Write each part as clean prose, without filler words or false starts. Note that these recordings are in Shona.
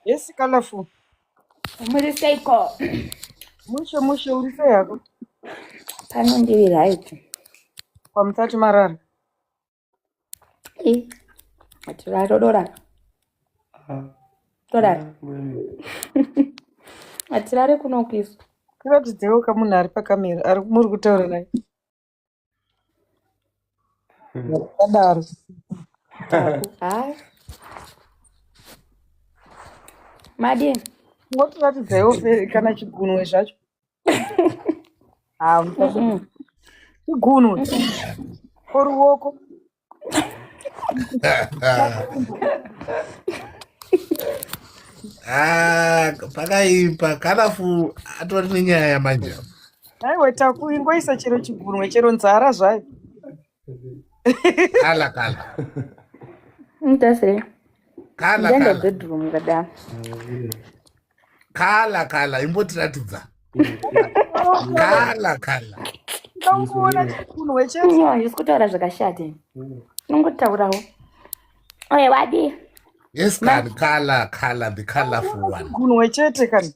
Yes, colorful. Muri seiko. Mushe urise yako. Panondiri right. Kwa Mtati Marara. Atiraro dora. Dora. Atirare kunokisa. Tiratidzewo kamunhu ari pakamera ari muri kutaura naye. Yakadaro. Madi. Ngotiratidzaiwo kana chigunwe zvacho. Chigunwe. Koruoko. Pakaipa kalafu atori nenyaya yamanje. Aiwa takuingoisa chero chigunwe chero nzara zvayo. Kala. Ndasere. Kala. Ndenda bedroom ngada. Kala imbotiratidza. Kala. Ndongona chigunwe chero. Ndiri kutaura zvakashata. Nongotaurawo. Oye wadi. Yes, kala, the colorful one. Chigunwe chete kani.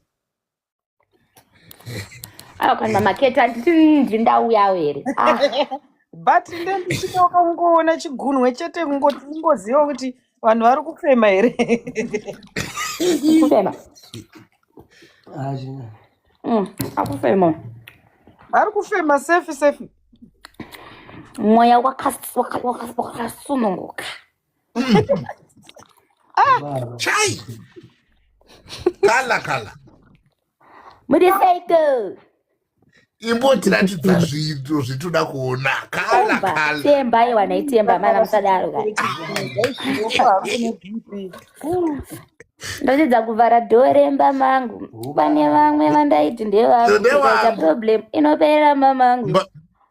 Kana maketa ndindauyawo here. But ndichitoka ungoona chigunwe chete kungoziva kuti vanhu vari kufema here. Kufema. Akufema. Ari kufema safe. Mweya wakasununguka. Chai. Kala. Muri seiko. Imbotiratidza zvinhu zvitoda kuona. Kala. Temba iwa naitemba mana musadaro kare. Ndotidza kuvhara dhoremba mangu. Pane vamwe vandaiti ndevakaita problem inopera mamangu.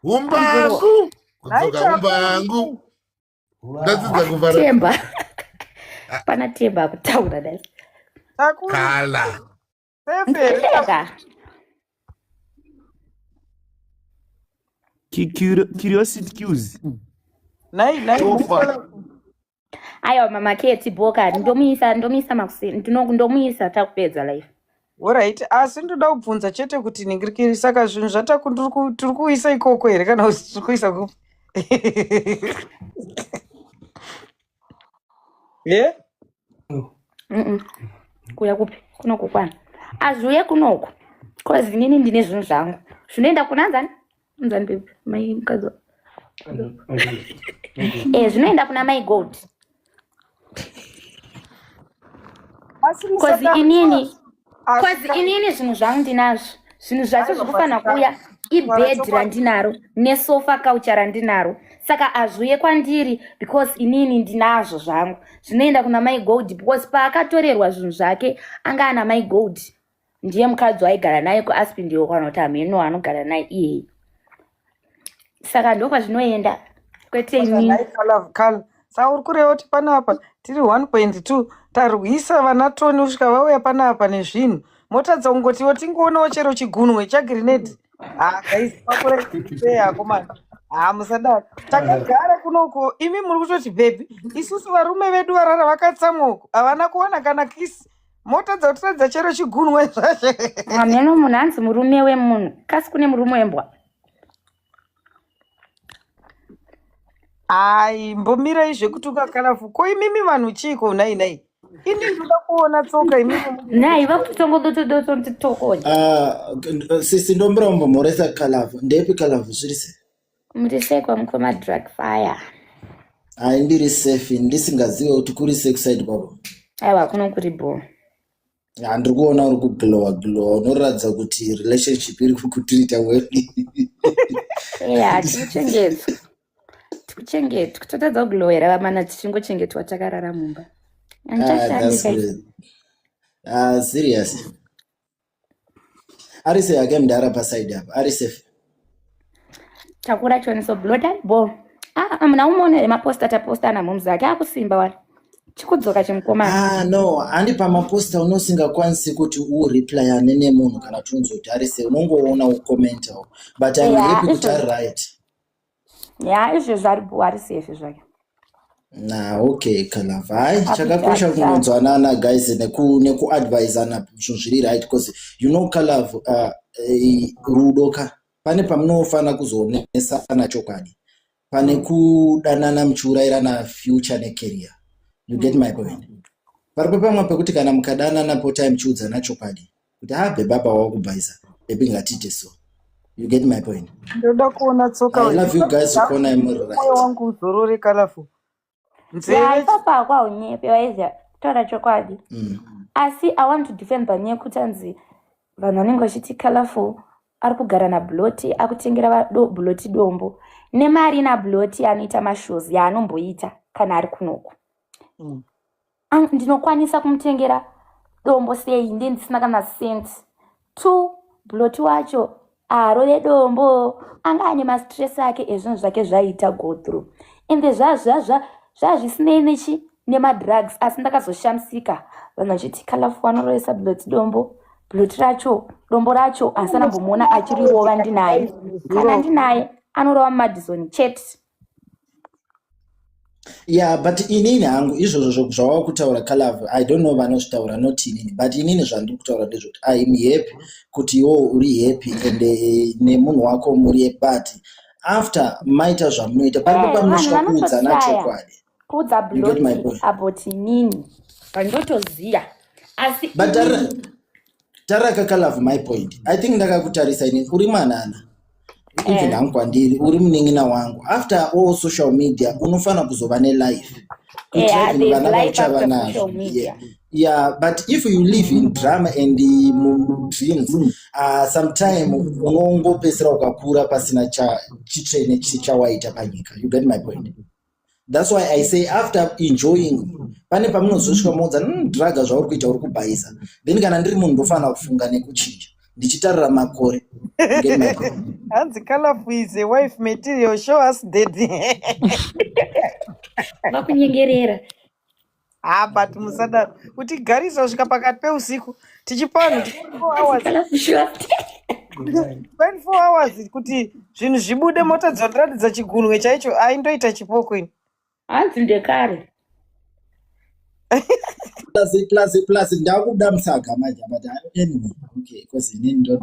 Umbangu. Umbangu. Ndotidza kuvhara. Temba. Pana temba kutaura dai. Kala. Curiosity cues. Nai. Aiwa mama keti boka ndomisa makusini ndomuisa takupedza life. Alright, asi ndoda kubvunza chete kuti ningirikiri saka zvinhu zvataku tiri kuisa ikoko here kana tiri kuisa kupi? Yeah? Kuya kupi kunoku kwana. Azvuye kunoku. Kozi inini ndine zvinhu zvangu. Zvinoenda kuna nzani? Nzani baby, mai mukadzi. Zvinoenda kuna my god. Kozi inini zvinhu zvangu ndinazvo. Zvinhu zvacho zvinofanira kuya ibhedhi randinaro nesofa couch randinaro. Saka azvuye kwandiri because inini ndinazvo zvangu. Zvinoenda kuna my god because paakatorerwa zvinhu zvake anga ana my god. Ndiye mukadzi waigara naye kuAspen ndiwo kana kuti ameno anogara naye iye. Saka ndokwa zvinoenda kwete inini. Kala. Saka uri kureva kuti panapa tiri 1.2 tari kuisa vana Toni kusvika vauya panapa nezvinhu. Motadza kungotiwo tingoonawo chero chigunwe chagrenade. Guys, pakureya komana. Musadaro. Takagara kunoko imi muri kutoti baby. Isusu varume vedu varara vakatsamwoko. Havana kuona kana kisi. Motadza kutiradza chero chigunwe zvacho. Ameno munhu anzi murume wemunhu. Kasi kune murume wembwa. Mbomira izvekuti ukakalafu ko imimi vanhu chiko nai. Ini ndoda kuona tsoka imimi. Nai vakutongodotokoja. Sisi ndombrombo moresa kalafu. Ndepi kalafu zvirise? Muri sekwa mukoma drug fire. Ndiri safe ndisingazive kuti kuri sex kwako. Aiwa kuno kuri bo. Ndiri kuona uri kuglowa unoratidza kuti relationship iri kukutirita well. Tikuchengeta kutotadza kuglowerera vamana tichingochengetwa takarara mumba. Serious. Ari safe yake mdara paside hapa. Ari safe. Takura choniso bloda bo. Mna umeona maposta taposta na mumu zake akusimba wala. Chikudzoka chimukoma. No, andi pa maposta unosingakwanisi kuti reply nene munhu kana tunzo kuti ari safe unongoona ucomment. But I'm happy kuti ari right. Izvo zvaripo ari safe zvake. Okay, Kalavai. Chakakosha kunonzwanana guys nekuadvisana zviri right because you know Kalav rudoka pane pamunofana kuzonesana chokwadi. Pane kudanana muchiurayirana future necareer. You get my point? Paripo pamwe pekuti kana mukadanana pota muchiudzana chokwadi. Kuti baba wakubhaisa. Bebi ngatite so. You get my point? Ndoda kuona tsoka. I love you guys kuona imuri right. Wangu uzorore Kalafu. Yeah, papa kwa unyepe waiza tora chokwadi. Asi I want to defend banye kutanzi vanhu vanenge vachiti Kalafu ari kugara naBloti akutengera Bloti dombo nemari naBloti anoita mashows yaanomboita kana ari kunoku. Ndinokwanisa kumutengera dombo sei ndisina kana senti. Tu Bloti wacho arore dombo anga ane mastress ake ezvinhu zvake zvaita go through ende zvazvisinei nechi nemadrugs asi ndakazoshamisika vanhu vachiti Kalafu anoroesa Bloti dombo Bloti racho dombo racho asi anambomuona achirirova ndinaye kana ndinaye anorova mumadhizoni chete. Yeah, but inini hangu izvozvo zvawava kutaura Kalavu I don't know vanozvitaura not inini but inini zvandiri kutaura ndezvoti I am happy kuti iwo uri happy and nemunhu wako muri happy but after maita zvamunoita paripo pamunosvika kuudzana chokwadi kuudza Bloti about inini vandotoziya asi but taraka Kalavu my point I think ndakakutarisa inini uri mwanana even hangu kwandiri uri munin'ina wangu after all social media unofana kuzova nelife yeah but if you live in drama and dreams sometime unongopesera ukakura pasina chitrene chichawaita panyika. You get my point? That's why I say after enjoying pane pamunozosvika moudza draga zvauri kuita uri kubhaisa then kana ndiri munhu ndofana kufunga nekuchinja ndichitarira makore. Hanzi Kalafu is a wife material, show us daddy. Vakunyengerera. But musada kuti garisa kusvika pakati peusiku tichipano 24 hours. 24 hours kuti zvinhu zvibude mota dzoratidza chigunwe chaicho aindoita chipoko ini. Hanzi ndekare. Plus ndakuda musaga manje but anyway okay because inini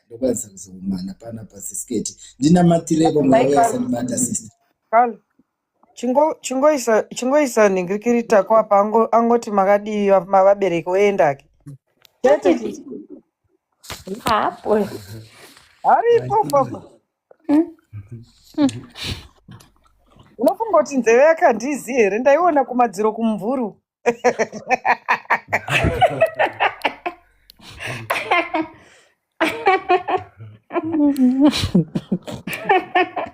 ndokwanisa kuzomana pana pasisketi ndina matirebo mawesa ndibata sister kale chingoisa ningirikirita kwa pango angoti makadi mavabereki oendake tete hapo aripo papa unofunga kuti nzeve yakandizi here ndaiona kumadziro kumvuru.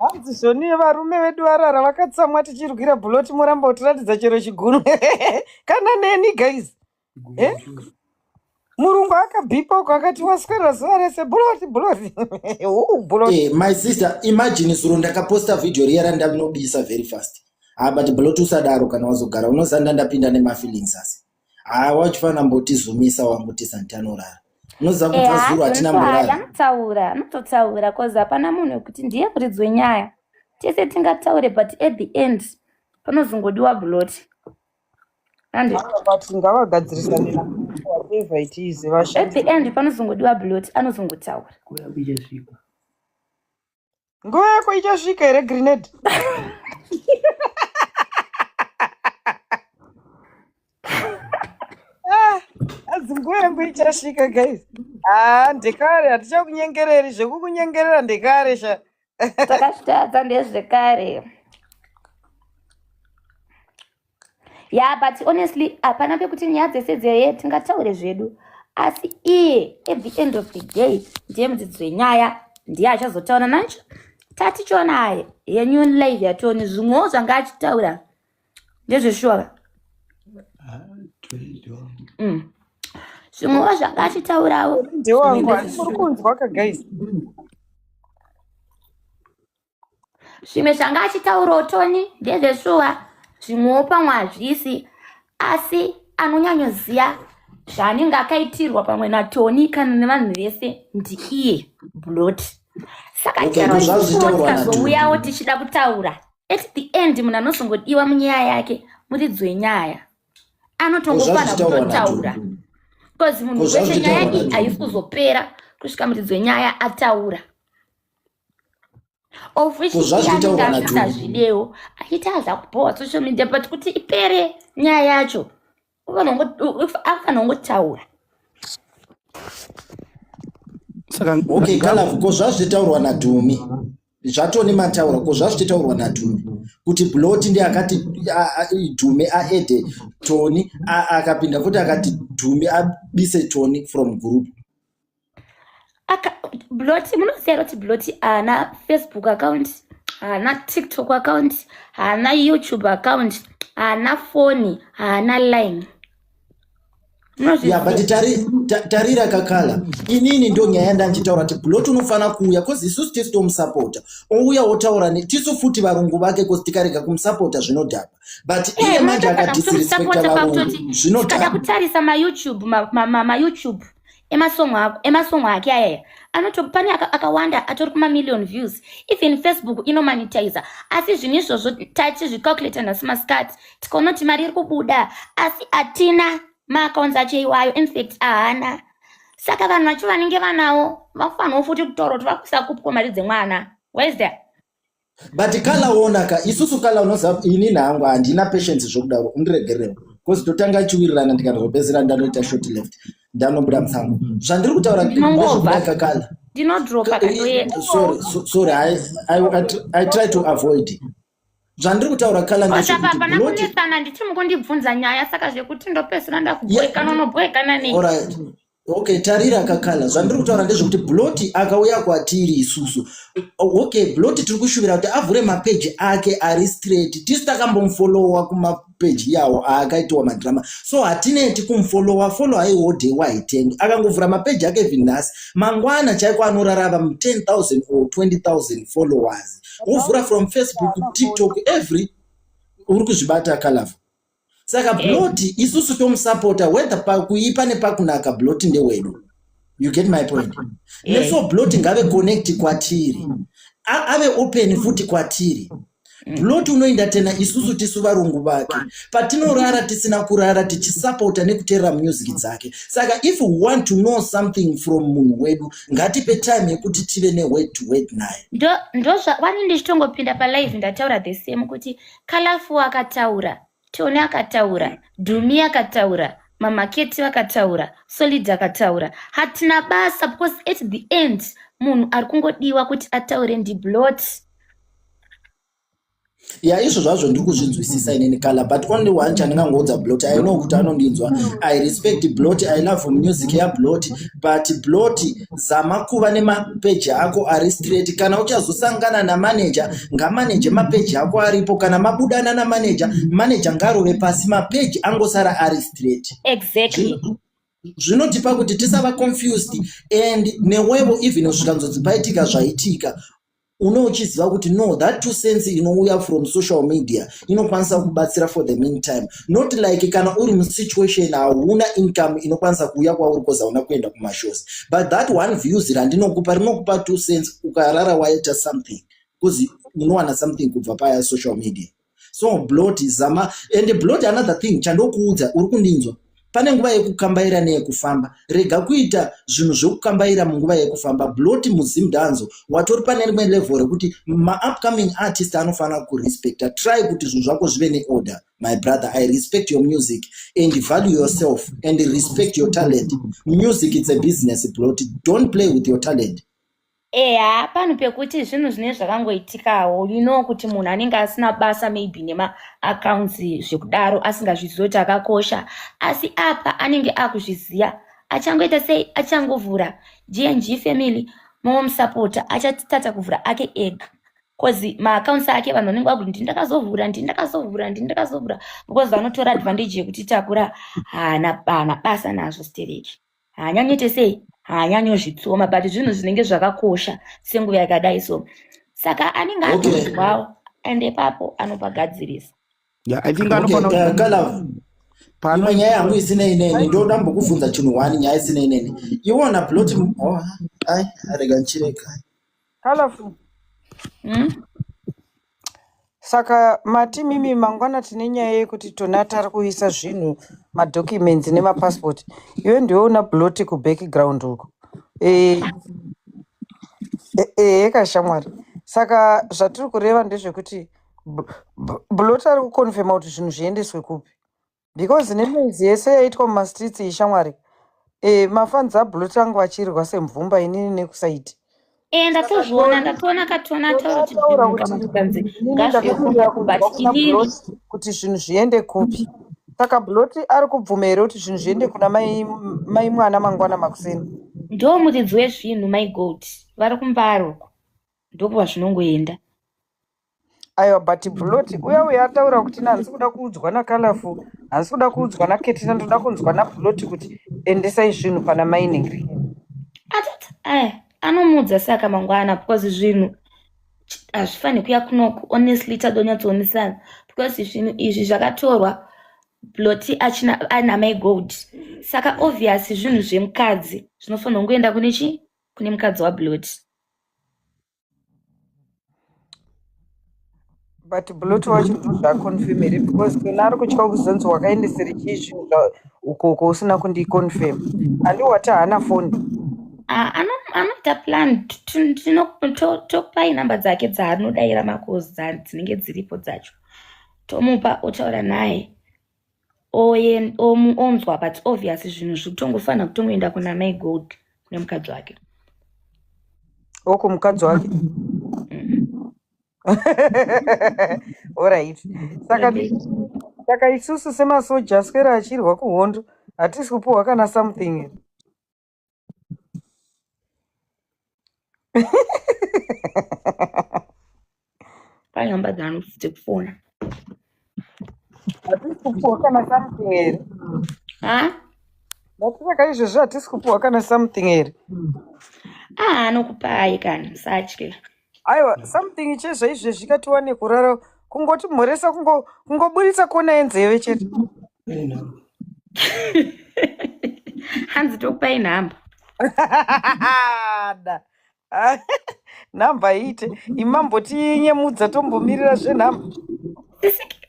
Hanzi zvoni varume vedu varara vakatsamwa tichirwira Bloti muramba utiratidza chero chigunwe kana neni guys murungu akabhipa uko akati waswera zuva rese Bloti. My sister imagine zuro ndakaposta video riya randinobisa very fast but Bloti usadaro kana wazogara unozanda ndapinda nemafeelings asi wachifana mbotizumisa wanguti santanorara unoziva kubva zuro hatina morara anotaura cause hapana munhu wekuti ndiye muridzwe nyaya tese tingataure but at the end panozongodiwa Bloti ngavagadzirisana whatever it is at the end panozongodiwa Bloti anozongotaura nguva yako ichasvika here Grenade. Nguva yangu ichasvika guys. Ndekare hatichakunyengereri zvekukunyengerera ndekare sha. Takazvitadza ndezvekare. Yeah, but honestly hapana pekuti nyaya dzese dzeye tingataure zvedu asi iye at the end of the day ndiye mudzidzi wenyaya ndiye achazotaura nacho tatichonaye yenyu live yatoni zvimwewo zvanga achitaura ndezveshuwa zvimwewo zvanga achitaurawo ndewangu muri kunzwa ka guys zvimwe zvanga achitaurawo toni ndezveshuwa zvimwewo pamwe hazvisi asi anonyanyoziya zvaanenge akaitirwa pamwe naToni kana nevanhu vese ndiiye Bloti. Saka chero tikazouyawo tichida kutaura at the end munhu anosongodiwa munyaya yake muridzwe nyaya anotongofana kutotaura because munhu weshe nyaya yake haisi kuzopera kusvika muridzwe nyaya ataura of which iyaningavisa zvideo achiita zvakupowa social media but kuti ipere nyaya yacho afanongotaura. Okay, Kalavu, ko zvazvitaurwa naDhumi zvatoni mataura ko zvazvitaurwa naDhumi kuti Bloti ndiye akati Dhumi aede Tony akapinda futi akati Dhumi abise Tony from group. Bloti munoziva kuti Bloti haana Facebook account, haana TikTok account, haana YouTube account, haana phone, haana line. Yeah, but tarira kakala inini ndo nyaya ndanchitaura kuti Bloti unofana kuuya cause isusu tisi tomusapota ouya wotaura tisu futi varungu vake cause tikarega kumusapota zvinodhaka but iye manje akadisrespecta varungu zvinodhaka kutarisa ma-YouTube emasongo ake ayaya anotopane akawanda atori kuma-million views even Facebook inomonetizer asi zvinhu izvozvo tachizvicalculata nhasi masikati tikaona kuti mari iri kubuda asi atina maaccounts acho iwayo infact haana saka vanhu vacho vanenge vanawo vafanirwa futi kutaura kuti vakuisa kupwa mari dzemwana. Where is that? But kala onaka isusu kala unoziva ini nangu handina patience zvokudaro undiregerewo cause totanga chiwirirana ndikazopedzera ndanoita short left ndanobuda musango zvandiri kutaura ndezvokudaka kala ndinodropa sorry I try to avoid zvandiri kutaura kala ndezvokupapana kunesana nditi mukundibvunza nyaya saka zvekuti ndopesera ndakubhoekana unobhoekana nei. Alright. Okay, tarira kakala zvandiri kutaura ndezvokuti Bloti akauya kwatiri isusu. Okay, Bloti tiri kushuvira kuti avhure mapeji ake ari straight tisu takambomfollowa kumapeji yawo aakaitiwa madrama so hatineti kumfollowa follow aiwode waitengi akangovhura mapeji ake vinhasi mangwana chaiko anorarava 10,000 or 20,000 followers ovhura from Facebook, TikTok, every uri kuzvibata Kalavu. Saka Bloti isusu tomusapota whether pakuipa nepakunaka Bloti ndewedu. You get my point? Neso Bloti ngave connect kwatiri. Ave open futi kwatiri. Bloti unoinda tena isusu tisu varungu vake. Patinorara tisina kurara tichisapota nekuteera music dzake. Saka if we want to know something from munhu wedu ngatipe time yekuti tive ne word to word naye. Ndozva wani ndichitongopinda palive ndataura the same kuti Kalafu akataura, Tony akataura, Dhumi akataura, Mama Keti akataura, Solid akataura. Hatina basa because at the end munhu ari kungodiwa kuti ataure ndi Bloti. Yeah, izvo zvazvo ndiri kuzvinzwisisa inini kala but only one chandingangoudza Bloti I know kuti anondinzwa I respect Bloti I love music ya Bloti but Bloti zama kuva nemapeji ako ari straight kana uchazosangana namanager ngamanager mapeji ako aripo kana mabudana namanager ngarove pasi mapeji angosara ari straight. Exactly. Zvinotipa kuti tisava confused and newevo even zvikanzozipaitika zvaitika unochiziva kuti no that 2 cents inouya from social media inokwanisa kubatsira for the meantime not like kana uri musituation hauna income inokwanisa kuuya kwauri koza una kuenda kumashows but that one views randinokupa rinokupa 2 cents ukarara waita something because unowana something kubva paya social media. So Bloti zama and Bloti another thing chandokuudza uri kundinzwa pane nguva yekukambaira neyekufamba rega kuita zvinhu zvekukambaira munguva yekufamba. Bloti muzimdanzo watori pane rimwe level rekuti ma-upcoming artist anofana kurespecta. Try kuti zvinhu zvako zvive neorder. My brother, I respect your music and value yourself and respect your talent. Music is a business, Bloti. Don't play with your talent. Pano pekuti zvinhu zvine zvakangoitikawo kuti munhu anenge asina basa maybe nema-accounts zvekudaro asingazvizivi kuti akakosha asi apa anenge akuzviziya achangoita sei achangovhura GNG family momusapota achatata kuvhura ake ega cause maaccounts ake vanhu vanenge vakuti ndindakazovhura because vanotora advantage yekuti takura haana basa nazvo stereki haanyanyete sei haanyanyozvitsoma but zvinhu zvinenge zvakakosha senguva yakadai so saka anenge atonzwawo ende papo anopagadzirisa. I think anofana Kalavu pano nyaya yangu isina inene ndoda mbokuvunza chinhu 1 nyaya isina inene iwona Bloti arega nchireka Kalavu Saka mati mimi mangwana tine nyaya yekuti tonata ari kuisa zvinhu madocuments nemapassport. Iwe ndiwe una bloti kubackground uko. Kashamwari. Saka zvatiri kureva ndezvekuti bloti ari kukonfirma kuti zvinhu zviendeswe kupi. Because nemazi yese yaitwa mumastreets ishamwari. Mafanzi abloti angu achirwa semvumba inini nekusaiti. Ndatoona katona kuti zvinhu zviende kupi. Saka bloti ari kubvuma here kuti zvinhu zviende kuna mai mwana mangwana makuseni. Ndo muridzi wezvinhu my god vari kumbaro ndokuva zvinongoenda. Aiwa but bloti uya ataura kuti handisi kuda kuudzwa naColourful, handisi kuda kuudzwa naKetina, ndoda kunzwa nabloti kuti endesai zvinhu pana mining. Anomudza saka mangwana because zvinhu hazvifani kuya kunoku honestly tadonyatsoonesa because zvinhu izvi zvakatorwa bloti ana my god saka obvious zvinhu zvemukadzi zvinofanira kungoenda kune mukadzi wabloti. But bloti wacho ndozvakonfirm here because kona ari kutya kuzonzi wakaendesere chii zvinhu ukoko usina kundikonfirm. Andiwati haana foni. Anoita plan topai namba dzake dzaanodayira makozi dzinenge dziripo dzacho tomupa otaura naye onzwa but obvious zvinhu zvikutongofanira kutongoenda kuna my god kune mukadzi wake oko mukadzi wake. Alright. Saka isusu semasoja aswera achirwa kuhondo hatisi kupuhwa kana something. pai namba dzaanofite kufona hatisi kupuhwa kana something here. Ndatisaka izvozvo hatisi kupuhwa kana something here. Anokupai kana musatye. Aiwa something chezvo izvezvi katiwane kurara kungoti mhoresa kungoburitsa kona yenzeve chete. Hanzi tokupai nhamba. Nhamba ite imambotinyemudza tombomirira zvenhamba.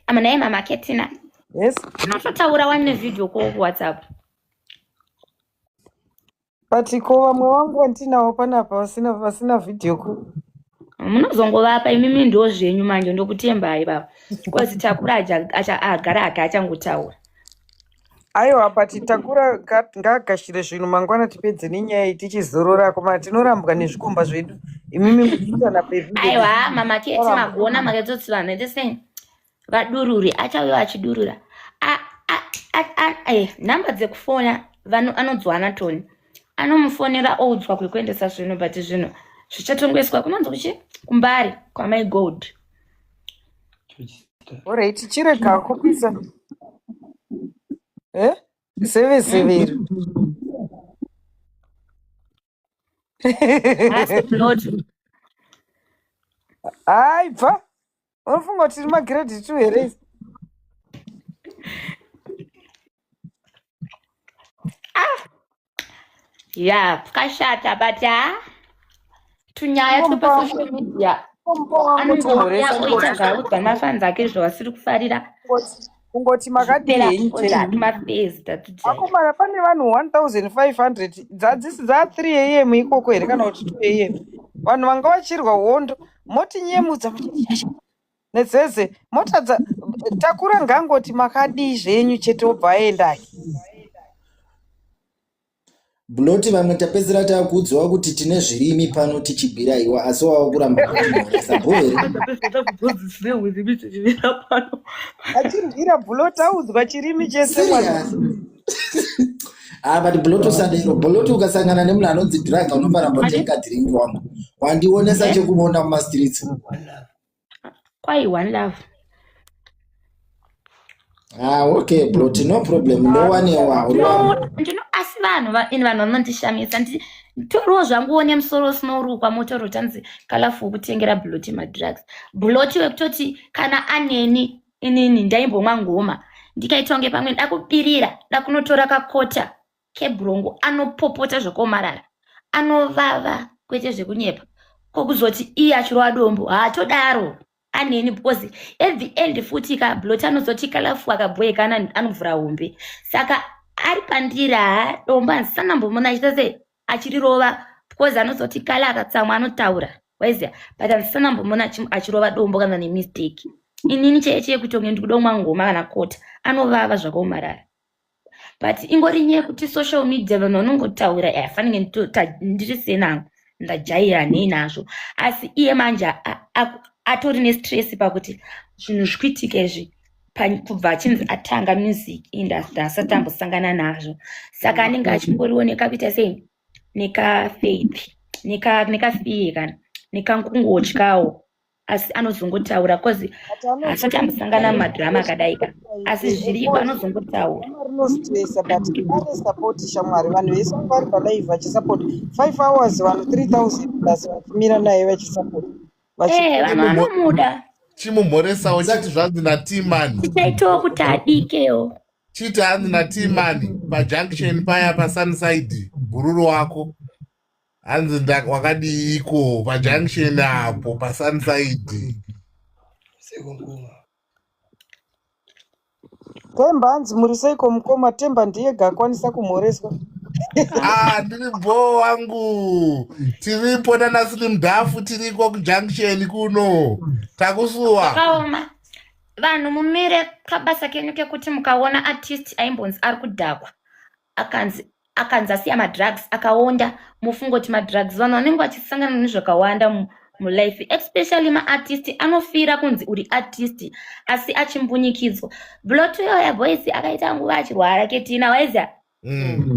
Amanai mama Ketina. Yes. Unototaura wane video call ku WhatsApp. But ko vamwe vangu vandinawo panapa vasina video call. Munozongovapa imimi ndo zvenyu manje ndokutembai baba. Because Takura agara achangotaura. Aiwa but Takura ngagashire zvinhu mangwana tipedze nenyaya tichizorora koma tinorambwa nezvikomba zvedu. Imimi muchitana pevi. Aiwa mama Keti magona makatotsi vanhu ndeseni. Vadururi achauya achidurura. Namba dzekufona vanhu anodzwana Tony. Anomufonera oudzwa kwekuendesa zvinhu but zvinhu zvichatongoiswa kunonzi kuchi kumbari kwa my god. Alright, chirega kupisa. Severi. Ai bva. Unofunga kuti tiri magrade 2 here? Kashata but tunyaya tupa social media. Anongoya oita zvaudza mafanzi ake zvavasiri kufarira. Kungoti makadii akomana pane vanhu 1500 dzadzisi dza 3 am ikoko here kana kuti 2 am vanhu vanga vachirwa hondo moti nyemudza nedzeze mota Takura ngangoti makadii zvenyu chete obva aendai. Bloti vamwe tapedzera takudzwa kuti tine zvirimi pano tichibhiraiwa asi wava kuramba kutimhoresa bhoere. Achirwira Bloti audzwa chirimi chese. But Bloti usadero. Bloti ukasangana nemunhu anonzi Draga unofanira kutenga drink wangu. Wandionesa chekuona mumastreets. Kwai one love. Okay, Bloti, no problem. No one asi vanhu vanondishamisa toriwo zvangu one musoro usinorukwa motoro tanzi Colourful kutengera Bloti madrugs. Bloti wekutoti kana aneni inini ndaimbomwa ngoma ndikaitonge pamwe ndakubirira ndakunotora kakota kebrongo anopopota zvokomarara anovava kwete zvekunyepa kokuzoti iye achirwa dombo haatodaro aneni because at the end futi ka Blot anozoti Kalafu akabwekana anovhura hombe. Saka ari pandira domba sanambomona achita achirirova because anozoti Kala akatsamwa anotaura. Waiziya, but sanambomona achirova dombo kana nemistake. Inini chaiye kutonge ndikudomwa ngoma kana kota anovava zvakaomarara. But ingori nyaya kuti social media vanhu vanongotaura afanike ndiri senangu ndajaira nei nazvo asi iye manje atori nestress pakuti zvinhu zvikuitika izvi kubva achinzi atanga music industry asati ambosangana nazvo saka anenge achingorioneka kuita sei nekafaith nekafiye kana nekangungotyawo asi anozongotaura kozi asati ambosangana mumadhirama akadaika asi zviriko anozongotaura rinostresa but ane support shamwari vanhu vese vari palive vachisupport 5 hours vanhu 3000 plus vachimira naye vachisupport vanhu vanomuda chimumhoresawo chiti zvanzi natimani chichaitawo kuti adikewo chiti hanzi natimani pajunction paya pasunside bhururu wako hanzi wakadiiko pajunction apo pasunside Temba hanzi muri seiko mukoma Temba ndiyega akwanisa kumhoreswa ndiri bho wangu tiripo nanaslim dhafu tiriko kujunction kuno takusuwa kaoma vanhu mumire kabasa kenyu kekuti mukaona artist aimbonzi ari kudhakwa akanzi asiya madrugs akaonda mufungoti madrugs vanhu vanenge vachisangana nezvakawanda mulife especially maartist anofira kunzi uri artist asi achimbunyikidzwa Blot yoya boys akaita nguva achirwara Ketina waiziya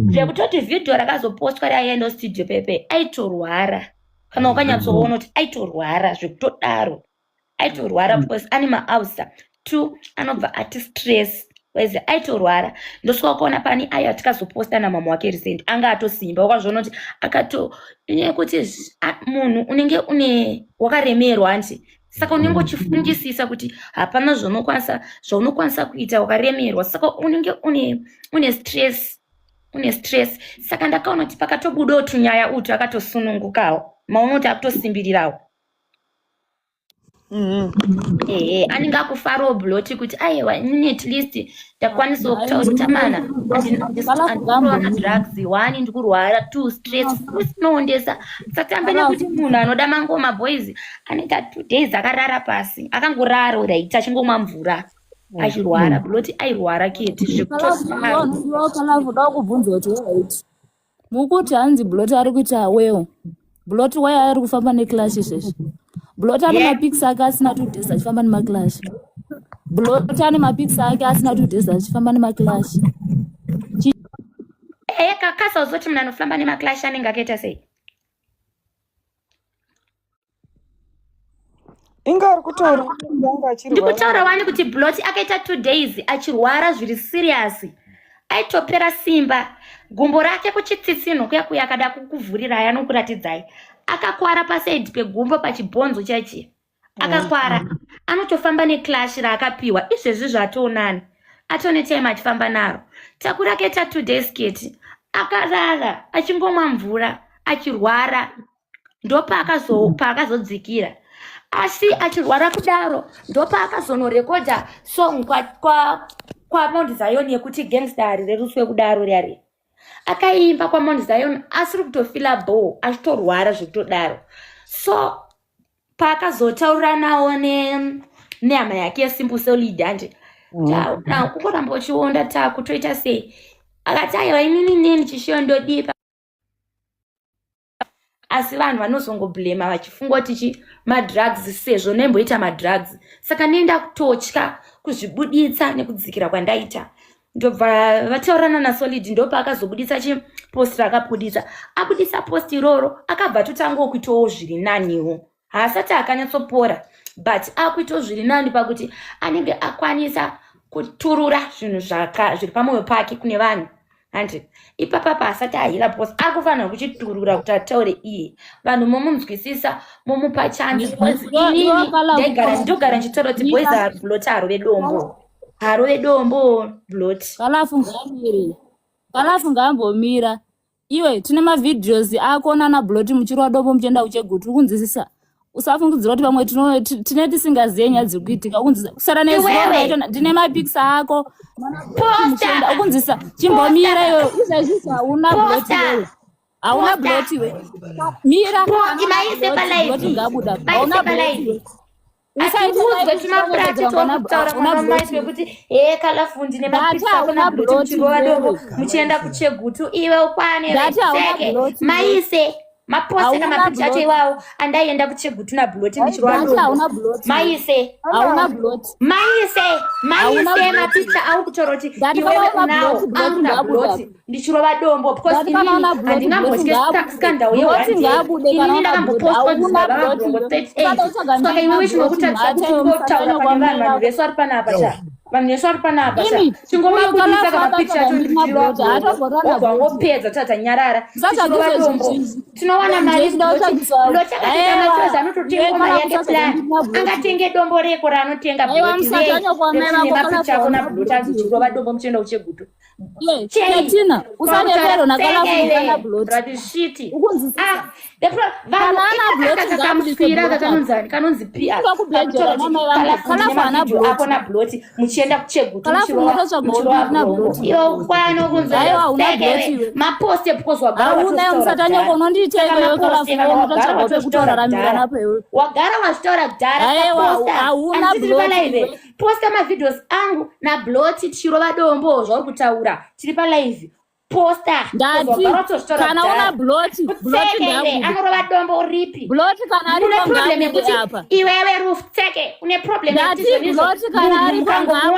zvekutoti vhidhiyo rakazopostwa raienda studio pepe aitorwara kana ukanyatsoona kuti aitorwara zvekutodaro aitorwara because ane maausa 2 anobva ati stress waiziya aitorwara ndosvika kuona pani ayo atikazoposta namama wake recent anga atosimba wakazviona kuti kuti munhu unenge wakaremerwa nje saka unenge uchifungisisa kuti hapana zvaunokwanisa kuita wakaremerwa saka unenge une stress saka ndakaona kuti pakatobudawo tunyaya utu akatosunungukawo maunoti akutosimbirirawo anenge akufarawo Blot kuti aiwa inini at least ndakwanisawo kutaura kuti amana andinoona drugs 1 ndikurwara 2 stress usinoondesa satambe nekuti munhu anoda mangoma boys anoita 2 days akarara pasi akangorara right achingomwa mvura achirwara Blot airwara Keti zvekutosakala kubvunza kuti right mukuti hanzi Blot ari kuita wewo Blot waya ari kufamba neclash izvezvi Blot ane mapix ake asina 2 days achifamba nemaclash Blot ane mapix ake asina 2 days achifamba nemaclash kakasa uzoti munhu anofamba nemaclash anenge akaita sei ingari kutaura ndikutaura wani kuti Blot akaita 2 days achirwara zviri serious aitopera simba gumbo rake kuchitsitsino kuya akada kukuvhurira aya nokuratidzai akakwara pasaidi pegumbo pachibhonzo chachi akakwara anotofamba neclash raakapiwa izvezvi zvatoonani atone time achifamba naro takura akaita 2 days Keti akarara achingomwa mvura achirwara ndopaakazodzikira asi achirwara kudaro ndopaakazonorekodha song kwa Mount Zion yekuti gangster ari reruswe kudaro riari akaimba kwa Mount Zion asiri kutofila bow achitorwara zvekutodaro so paakazotaura nawo nehama yake yesimple solid ande kungoramba uchionda takutoita sei akati aiwa inini neni chishiyo ndodipa asi vanhu vanozongoblema vachifunga kuti madrugs sezvo nemboita madrugs saka nenda kutotya kuzvibuditsa nekudzikira kwandaita ndobva vataurana naSolid ndopa akazobuditsa chipost rakapuditsa abuditsa post iroro akabva totangawo kuitawo zviri naniwo haasati akanyatsopora but akuitawo zviri nani pakuti anenge akwanisa kuturura zvinhu zviri pamwoyo pake kune vanhu andi ipapa paasati ahira post akufanira kuchiturura kuti ataure iye vanhu momunzwisisa momupa chance inini ndogara nchitaura kuti boys are Blot haro vedombo Blot Kalafu ngambomira iwe tine mavideos akuona na Blot muchirwa dombo muchenda uchegutu kunzisisa usafungidzira kuti vamwe tine tisingazive nyaya dziri kuitika ukunzisa kusara nezuva ndine mapikisa ako mushenda ukunzisa chimbomira iwewe izvezvizvi hauna bloti iwewe hauna bloti iwe mira bloti ngabuda hauna bloti iwe muchienda kuchegutu iwe ukwane maise mapose namapicha acho iwawo andaienda kuchegutu nabloti maise mapicha au kuchoroti iwewe unawo auna bloti ndichirova dombo because inini handingambotye skandal yewanini ndakambopostosaka iwewe chinokutadzisa kuti ungotaura pane vanhu vesu vari panapa cha vanhu vesu vari panapa cha chingomabudisa kamapicha acho ndibva ngopedza tatanyarara tichirova dombo tinowana mari lochakatoita machozi anototengwa mari yake plan angatenge dombo reko raanotenga blotine mapicha ako nabloti azichirova dombo muchienda kuchegutu Tina, usanevero nakalafunga bloti. Shiti. Kanonzi pia. Akona bloti. Muchienda kuchegutu. Yo kwano kunza. Maposte because wagara usatanya kononditeka yo kalafunga mutacha kutora ramira napewe. Wagara wastora kudara. Hauna bloti. Posta ma videos angu na bloti chirova dombo zvauri kutaura. Tiri pa live. Posta. Ndati kana una bloti ndakuda. Anorova dombo ripi. Bloti kana ari pangani apa. Iwewe roof teke. Une problem ndati bloti kana ari pangani.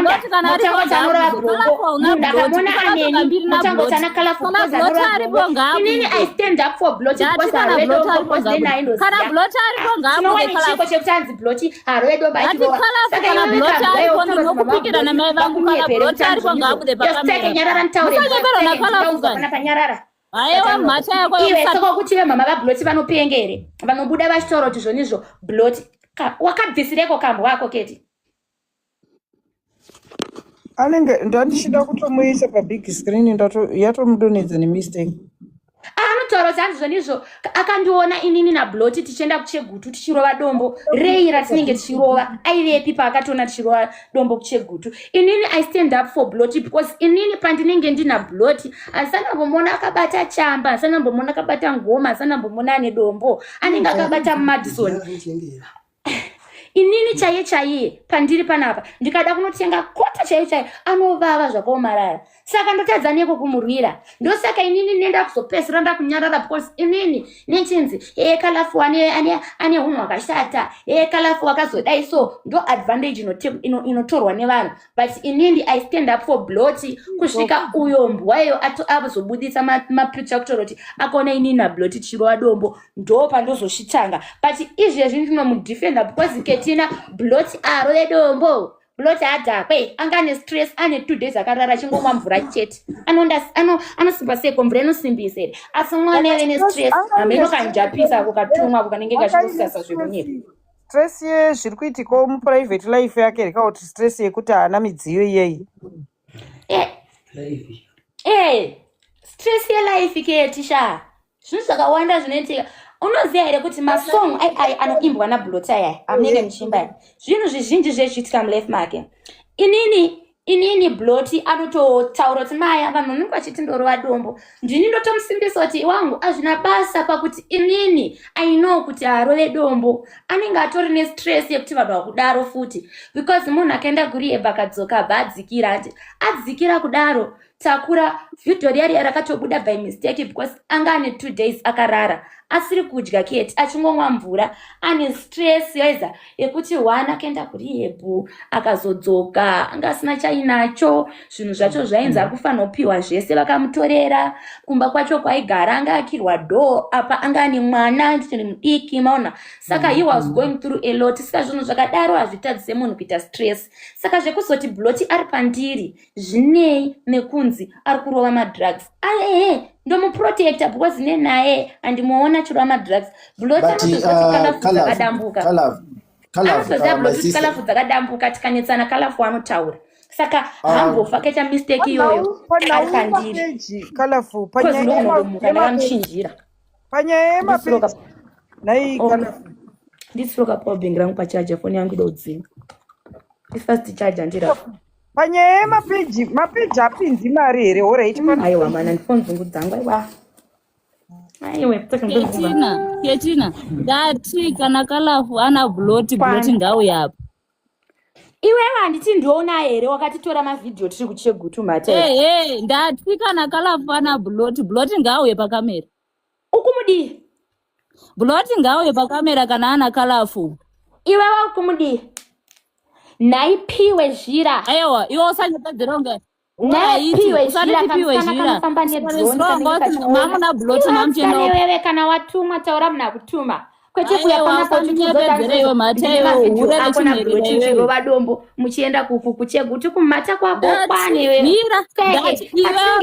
Bloti kana ari pangani. Ndakamona ameni. Mutangotana kala fukoza bloti ari pangani. Inini I stand up for bloti because I read over because then I know. Kana bloti ari pangani. Kala chiko chekutanzi bloti haredo ba chiko. Saka kana bloti ari pangani nokupikira na mai vangu kana bloti ari pangani de pakamera. Just take nyarara ntaure. Aiwa mata yako iwe soko kuti vemama vabloti vanopengere vanobuda vachitoro tizvonizvo bloti wakabvisireko kambo wako Keti anenge ndandichida kutomuisa pabig screen yatomudonedza nemistake anotaura kuti handizvonizvo akandiona inini nabloti tichienda kuchegutu tichirova dombo rei ratinenge tichirova aivepi paakatoona tichirova dombo kuchegutu inini I stand up for bloti because inini pandinenge ndina bloti asanambomona akabata chamba asanambomona akabata ngoma asanambomona ane dombo anenge akabata Madison inini chaiye pandiri panapa ndikada kunotenga kota chaiye anovava zvakaomarara saka ndotadza neko kumurwira ndosaka inini nenda kuzopesera ndakunyarara because inini nechinzi kalafu ane hunhu hwakashata kalafu wakazodai so ndo advantage inotorwa nevanhu but inini I stand up for bloti kusvika uyo mbwayo azobudisa mapicha kutoroti akaona inini nabloti chirova dombo ndo pandozosvitanga but izvezvi ndinomudefenda because Ketina bloti aro redombo bloti adhakwe angane stress ane 2 days akarara chingomwa mvura chete anosimba seko mvura inosimbisere asi mwana ane stress ameno kanjapisa kukatumwa kukanenge kachikusikasa zvemunyika stress yezviri kuitikawo muprivate life yake rekakuti stress yekuti haana midziyo iyeyi stress yelife Ketisha zvinhu zvakawanda zvinoitika unoziva here kuti masong anoimbwa nabloti aya amunenge muchimba zvinhu zvizhinji zvezviitika mulife make inini bloti anototaura kuti maya vanhu vanenge vachiti ndorova dombo ndini ndotomusimbisa kuti iwangu hazvina basa pakuti inini I know kuti harove dombo anenge atori nestress yekuti vanhu vakudaro futi because munhu akaenda kurihebha akadzoka abva adzikira kudaro takura video riya rakatobuda by mistake because anga ane 2 days akarara asiri kudya Keti achingomwa mvura ane stress yoiza yekuti wana akaenda kurihebhu akazodzoka anga asina chainacho zvinhu zvacho zvainzi akufanira kupiwa zvese vakamutorera kumba kwacho kwaigara anga akirwa door apa anga ane mwana ndiri mudiki maona saka he was going through a lot saka zvinhu zvakadaro hazvitadzise munhu kuita stress saka zvekuzoti bloti ari pandiri zvinei nekunzi ari kurova madrugs ndomuprotecta because nenaye andimuona chirova madrugs bloti anozozoti kalafu dzakadambuka tikanetsana kalafu anotaura saka hambofa kaita mistake iyoyo ari pandiri panyaya yemapeji nai kalafu ndisiroka power bank rangu pachaja foni yangu idodzima ifast charger ndira panyaya yemapeji apinzi mari here orit aiwa mana ndifonzungu dzangu aiwa Ketina ndati kana Kalafu ana Bloti ngauye apa iwewe handiti ndiona here wakatitora mavhidhiyo tiri kuChegutu mate ndati kana Kalafu ana Bloti ngauye pakamera ukumudii Bloti ngauye pakamera kana ana Kalafu iwewe ukumudii naipiwe zhira aiwa iwe usanyepedzeronga naipiwe zhira kanofamba mamuna Bloti newewe kana watumwa taura muna kutuma kwete kuyaakona Bloti zvirova dombo muchienda kuChegutu kumata kwako kwanewewe atinge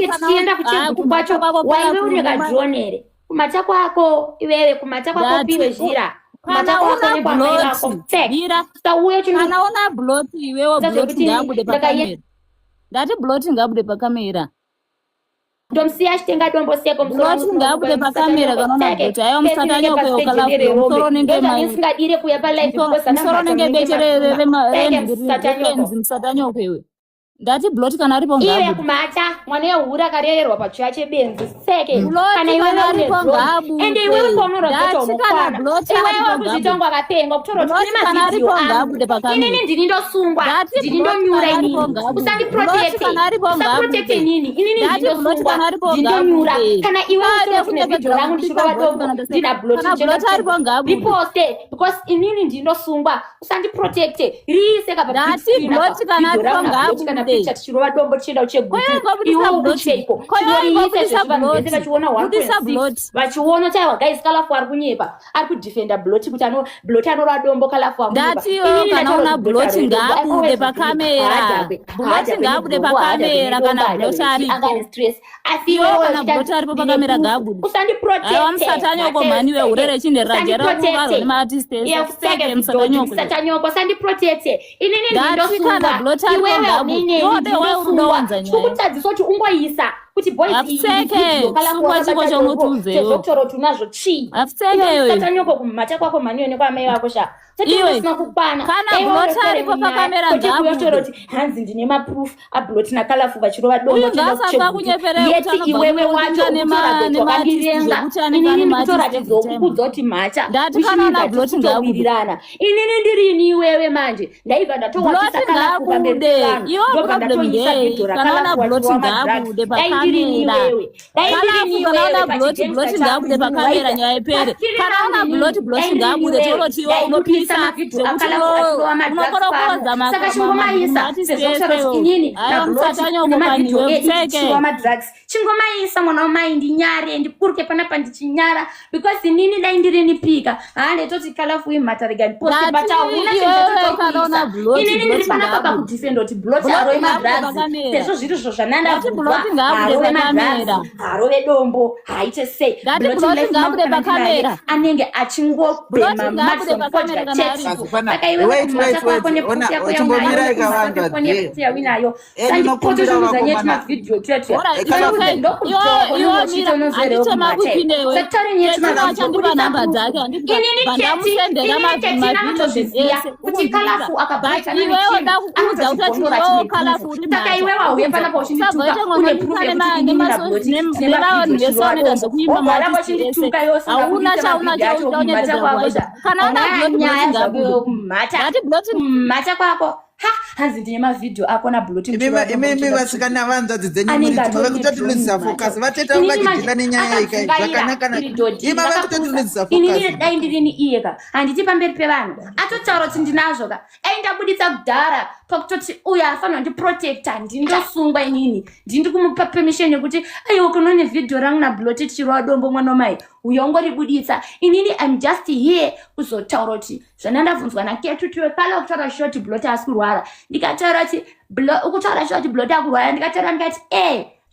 tichienda kuChegutu kwacho waive une kadrone here kumata kwako iwewe kumata kwako piwe zhira Kanaona Bloti iwewe Bloti ngabude pakamera ndati Bloti ngabude pakamera ndomsiya achitenga dombo seko Bloti ngabude pakamera kanaona Bloti ayo musatanya kweyo Kalafu musoro nenge mai nisingadire kuya pa live because musoro nenge becherere musatanya kweyo ndati Bloti kana aripo ngabude iwe kumata mwana yehura karererwa pachuya chebenzi seke kana iwe aripo ngabude ende iwe unorodzoto unokwana iwe kuzvitongo akapengwa kutoro tine mavhidhiyo inini ndini ndosungwa ndini ndonyura inini usandiprotecte nini inini ndini ndosungwa ndini ndonyura kana iwe utoro kune vhidhiyo rangu ndichirova dombo ndina Bloti riposte because inini ndini ndosungwa usandiprotecte riise kapaa chirova dombo chienda kuChegutu iwe ukucheiko chiriise zvezvivanhu vachiona 1.6 vachiona chaiwa guys Kalafu ari kunyepa ari kudefenda Bloti kuti Bloti anorova dombo Kalafu ndatiyo kanaona Bloti ngabude pakamera Bloti ngabude pakamera kana Bloti aripo kana Bloti aripo pakamera ngabude aiwa musatanyoko mhaniwe urere chinde rajarakuvarwa nematisteseke usandiprotecte inini ndindosunga Bloti aripo ngabude tikutadzisa kuti ungoisa kuti boysokalakuaaaooro tunazvo chii satanyoko kumata kwako mhaniwe nekwamai vako sha tatisina kukwana kana Bloti aripo pakamera ngabude hanzi ndine maproof aBloti naKalafu vachirova dombo yeti iwewe wacho wakadirenga inini ndikutoratidza kukudza kuti macha uchiiaowirirana inini ndirini iwewe manje ndaibva ndatowatisa Kalafu pamberi pevanhu ndobva ndatoisa vhidhiyo raKalafu daidirini iwewe Bloti ngabude pakamera nyaya ipere kanaona Bloti ngabude torotiwo unopisa unokorokoza makamaatisaka chingomaiisa inini chingomaisa mwana wamai ndinyare ndipuruke panapa ndichinyara because inini dai ndirinipika ndetoti Kalafu imatainini ndiri panapa pakudefenda kuti Bloti arove madrugs sezvo zviri zvo zvanandabva arove madrugs arove dombo haite sei anenge achingobhema madfodya saka iwe kumata kwako neputi yako yawinayo sandipotoshonudza nyeti mavhidhiyo tuya kuti Kalafu akabaita saka iwe wauye panapa uchindituka une proof kumata kwako hanzi ndine mavhidhiyo ako naBloti imi vasikana vanzadzi dzenyu muri tinove kutotinudzisa focus vateta vachidhila nenyaya ikai zvakanaka ima vakutotinudzisa inini dai ndirini iyeka handiti pamberi pevanhu atotaura kuti ndinazvo ka ndabuditsa kudhara pakutoti uyo afanira ndiprotecta ndindosungwa inini ndindi kumupa permission yekuti aiwa kunone vhidhiyo rangu naBloti tichirova dombo mwana wamai uyo ongoribuditsa inini I'm just here kuzotaura kuti zvanandabvunzwa naketutiwe pala kutaura shoti Bloti asi kurwara ndikataura kuti ukutaura shoti Bloti akurwara ndikataura ndikati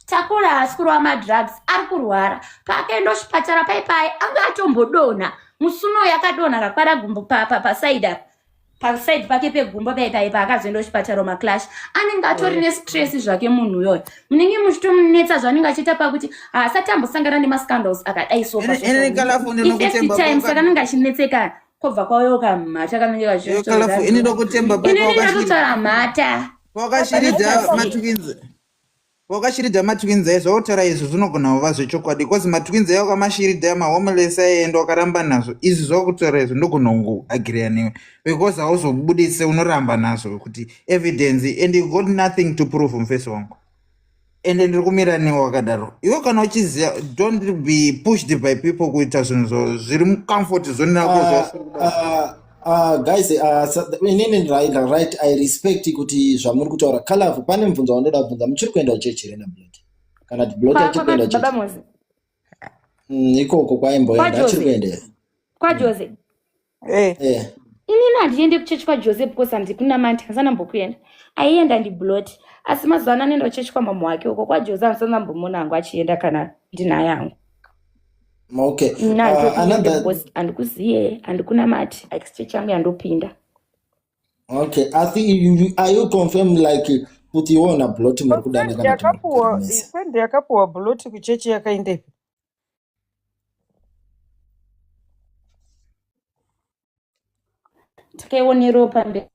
takura asi kurova madrugs ari kurwara paakaenda kuchipatara paipai anga atombodonha musuno yakadonha rakwara gumbo pasaidi apa pasaidi pake pegumbo paipai paakazoenda kuchipatara maclash anenge atori nestress zvake munhu uyoyo munenge muchitomunetsa zvanenge achiita pakuti asati ambosangana nemascandals akadai sofa saka anenge achinetseka kobva kwauyo kamhata kanenge Kalafu ini ndokutemba kachitotora mhata wakashiridza matwinzi zvautaura izvo zvinogona kuva zvechokwadi because matwinzi aukamashiridza mahomeless aenda wakaramba nazvo izvi zvakutaura izvo ndogona kungoagiria newe because hauzobudise unoramba nazvo kuti evidence and you got nothing to prove mufesi wangu ende ndiri kumira newe wakadaro iwe kana uchiziva don't be pushed by people kuita zvinhu zviri mucomfort zone nako guys inini right I respect kuti zvamuri kutaura Kalavu pane mubvunzo wandoda kubvunza muchiri kuenda kuchechi here naBlood kana kuti Blood achiri kuenda kuchechi ikoko kwaimboenda achiri kuenda kwaJose inini handiendi kuchechi kwaJose because handikuna mandi hasanambokuenda aienda ndiBlood asi mazuva ano anoenda kuchechi kwamama wake uko kwaJose hasanambomona hangu achienda kana ndinaye hangu okay andikuziye andikuna mati exchange yangu yandopinda okay I think are you confirm like kuti iwona Blood muri kudana kana kwende yakapuwa Blood kuchechi yakaendepi takaionero pambe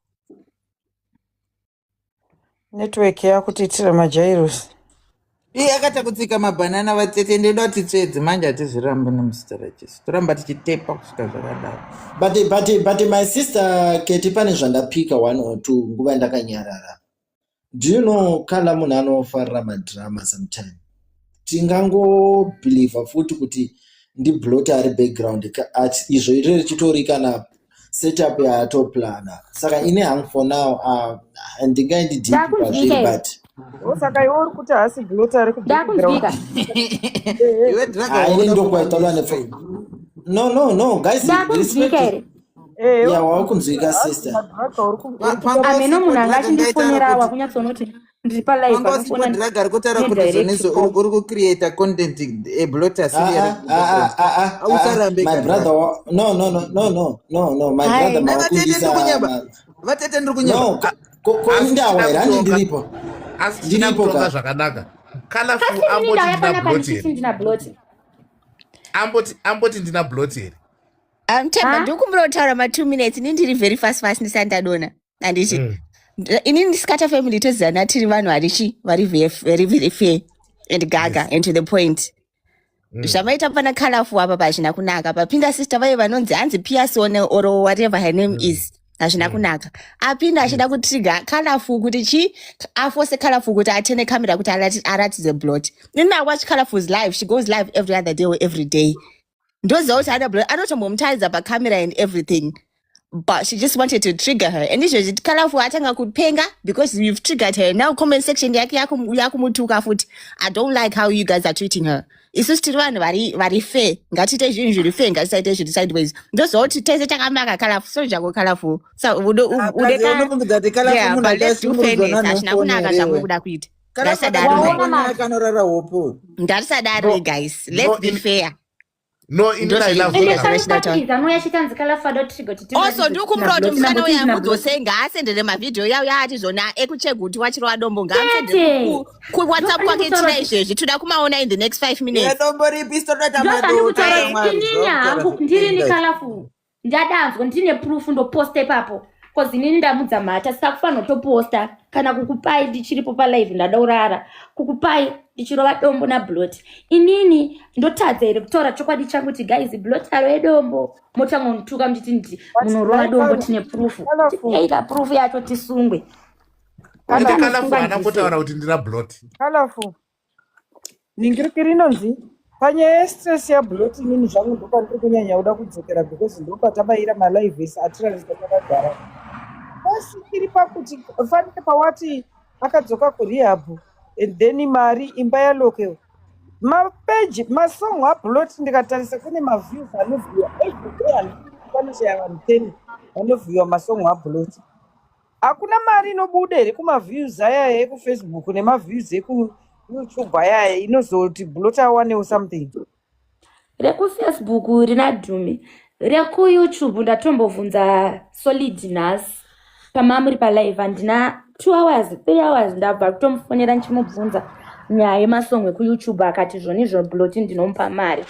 network yakutiitira majairos iye akatakutsika mabhanana vatete ndoda kuti tsvedzi manje hatizvirambi nemuzita raJesu toramba tichitepa kusvika zvakadaro but my sister Keti pane zvandapika 1 or 2 nguva ndakanyarara do you know kala munhu anofarira madrama sometime tingangobhilievha futi kuti ndiBlood ari background izvo iri chitori kana setup yaatoplana saka ine hang for now ndingaendi deep pazviri but saka iwe uri kuti hasi Blood ari ndakunzwika ine ndokwaitaura no guys ndakunzwika here wakunzwika sister ameno munhu anga achindifonera wakunyatsonoti ndiri palive anofona kutaura kuti zvonizo uri kucreata content eBlood asiri my brother no my brother vatete ndiri kunyamba ndawa here handi ndiripo asi ndinotoka zvakanaka Kalafu ndina Blood amboti ndina Blood here Temba ndokumbotaura ma 2 minutes ndiri very fast ndisandadona handiti inini ndisikata family tozana tiri vanhu vari very fair and gaga and to the point zvamaita pana Kalafu apa pazvina kunaka papinda sister vaye vanonzi hanzi Pearson or whatever her name is hazvina kunaka apinda achida kutriga Kalafu kuti chi afose Kalafu kuti atene camera kuti aratidze Blood nina watch Kalafu's live she goes live every other day or every day ndoziva kuti ana Blood anotombomutaridza pacamera and everything but she just wanted to trigger her and izvozvi Kalafu atanga kupenga because you've triggered her now comment section yake yakumutuka futi I don't like how you guys are treating her isusu tiri vanhu vari fair ngatiite zvinhu zviri fair ngatisaite zviri sideways ndoziva kuti tese takamaka Kalafu so zvako Kalafu hazvina kunaka zvamuri kuda kuita ndatisadaro guys let's be fair no also ndikumuroti musana uyamudzose ngaasendere mavhidhiyo yawo yaati zvona ekucheka kuti wachirova dombo ngaasendere kuwhatsapp kwake tina izvezvi toda kumaona in the next 5 minutes inini hangu ndirini Kalafu ndadanzwa ndine proof ndoposta ipapo because inini ndamudza mhata saka kufanira kutoposta kana kukupai ndichiripo palive ndadaurara kukupai ndichirova dombo naBlood inini ndotadza here kutaura chokwadi changu kuti guys Blood aro edombo motanga kunituka muchiti munorova dombo tine proof eita proof yacho tisungwe Kalafu anambotaura kuti ndina Blood Kalafu ningirikiri inonzi panyaya yestress yaBlood inini zvangu ndopandiri kunyanya kuda kudzokera because ndopatabaira malive ese atirarisa takagara asi iri pakuti fanike pawati akadzoka kurehab and then mari imba yalokewo mapeji masongo aBlood ndikatarisa kune maviews anovhiwa everyday vanhu 10 vanovhiwa masongo aBlood hakuna mari inobuda here kumaviews aya ekufacebook nemaviews ekuyoutube aya inozoti Blood awanewo something rekufacebook rina dhumi rekuyoutube ndatombobvunza Solidness pamamuri palive handina 2 hours 3 hours ndabva kutomufonera ndichimubvunza nyaya yemasongo ekuyoutube akati zvonizvo Blood ndinomupa mari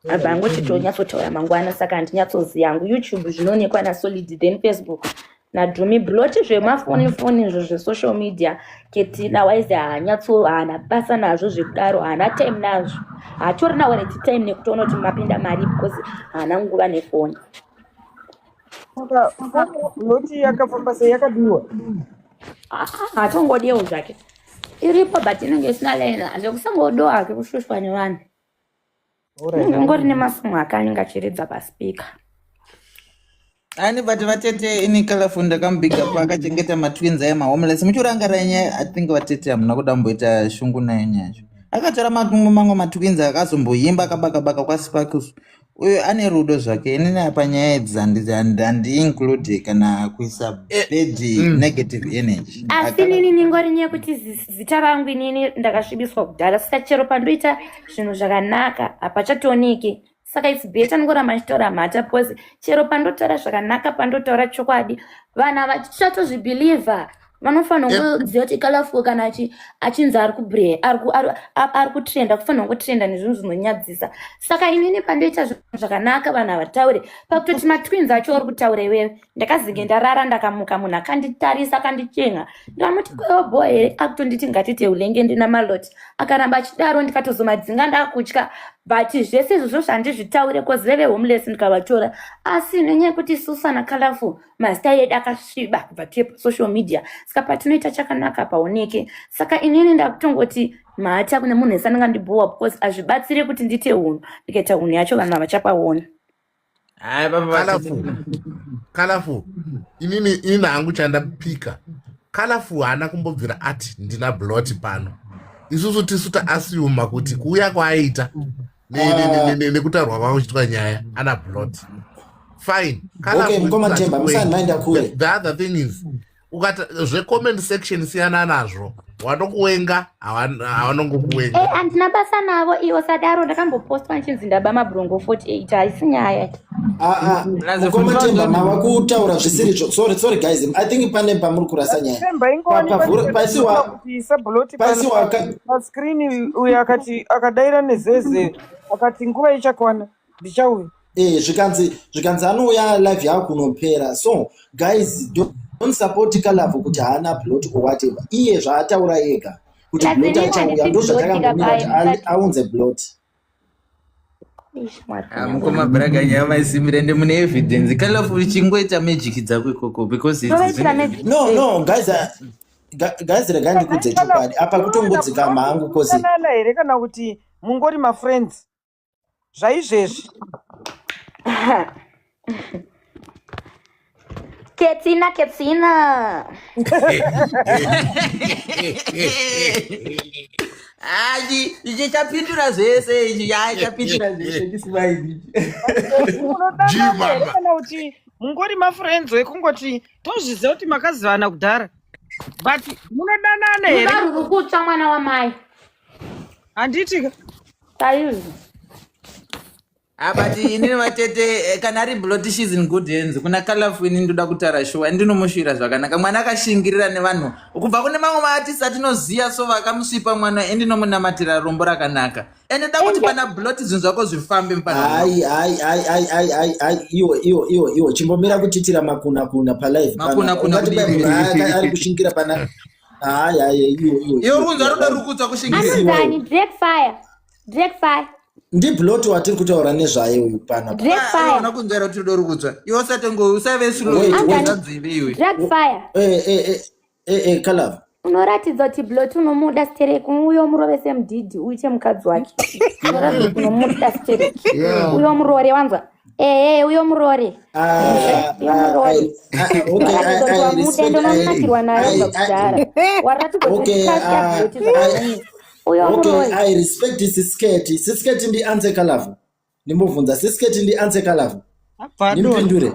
abva angoti tonyatsotaura mangwana saka handinyatsoziva yangu YouTube zvinoonekwa naSolid then Facebook naDhumi Bloti zvemafoni izvo zvesocial media Ketina Wise haana basa nazvo zvekudaro haana time nazvo hatorina wareti time nekutoona kuti mapinda mari because haana nguva nefoni Bloti yakafamba sei yakadiwa hatongodiwo zvake iripo but inenge isina line zvekusangodo hake kushushwa nevanhu ngori nemasimu akanenge achiridza paspika ani but vatete ini Colorful ndakambiga pakachengeta matwins aya mahomeless muchirangarira nyaya I think vatete hamuna kudamboita shungu nayo nyacho akatora mamwe matwins akazomboyimba akabaka kwaSparkus uyo ane rudo zvake inini apa nyaya handi-include kana kuisa bad negative energy asi nini ngori nyaya kuti zita rangu inini ndakasvibiswa kudhara saka chero pandoita zvinhu zvakanaka hapachatoniki saka it's better ngoramba ndichitora mhata because chero pandotaura zvakanaka pandotaura chokwadi vanhu havachatozvibhilivha vanofanira kuziva kuti Colorful kana achinzi ari kutrenda kufanira kungotrenda nezvinhu zvinonyadzisa saka inini pandoita zvinhu zvakanaka vanhu havataure pakutoti matwins acho uri kutaura iwewe ndakazinge ndarara ndakamuka munhu akanditarisa akandichenga ndamati kweobo here akutonditi ngatite ulenge ndina maloti akaramba achidaro ndikatozomadzinga ndakutya but zvese izvozvo zvandizvitaure kozi veve homeless ndikavatora asi nenyaya yekuti isusu naColorful mazita edu akasviba kubva social media saka patinoita chakanaka paoneke saka inini ndakutongoti mhata kune munhu wese anenge andibhowa because hazvibatsiri kuti ndite hunhu ndikaita hunhu yacho vanhu havachapaona Colorful inini hangu chandapika Colorful haana kumbobvira ati ndina Bloti pano isusu tisu taasiyuma kuti kuuya kwaaita nekutarwa kwavo kuchitwa nyaya ana Bloti fine. Okay, mkomatemba musanaenda kule. The other thing is comment section siyana nazvo wanokuwenga hawanongokuwenga handina basa navo iwo sadaro ndakambopostwa nchinzi ndaba mabrongo 48 haisi nyaya mkomatemba mava kutaura zvisiri sorry guys I think pane pamuri kurasa nyaya paskrini uyo akadaira nezeze akati nguva ichakwana ndichauya zvikanzi anouya live yavo kunopera so guys don't support Colorful kuti haana Bloti or whatever iye zvaataura ega kuti Bloti achauya ndozvatakangomira kuti aunze Bloti mukoma braga nyama isimirende mune evidence Colorful chingoita magic dzako ikoko because no guys rega ndikudze chokwadi apa kutongodzika mhangu kozi here kana kuti mungori mafriends zvaizvezvi Ketina ichi chapindura zvese ichi chapindura zvese ndisimaizvi kana kuti mungori mafriends wekungoti tozviziva kuti makazivana kudhara but munodanana here varuri kutsva mwana wamai handiti saizvi but inini vatete kana ari Bloti she's in good hands kuna Colorful ini ndoda kutaura shuwa ndinomushira zvakanaka mwana akashingirira nevanhu kubva kune mamwe maartist atinoziva so vakamusvipa mwana endinomunamatira rombo rakanaka ende da kuti pana Bloti zvinhu zvako zvifambe hai iwo chimbomira kutitira makuna palive ari kushingira pana iwo runzo aruda rukutsa kushingira anozani Drake fire ndi Bloti watiri kutaura nezvaye uyu pana ona kunzera kuti rudo rukutsva iwo satengo usave slow nzive iwe Drake fire Colorful unoratidza kuti Bloti unomuda stereki uyo murovese mudhidhi uite mukadzi wake unoratidza kuti unomuda stereki uyo murore wanzwa uyo murore ndononatirwa nayo kudhara I respect sisketi ndi anze Colorful ndimbobvunza sisketi ndi anze Colorful ndimupindure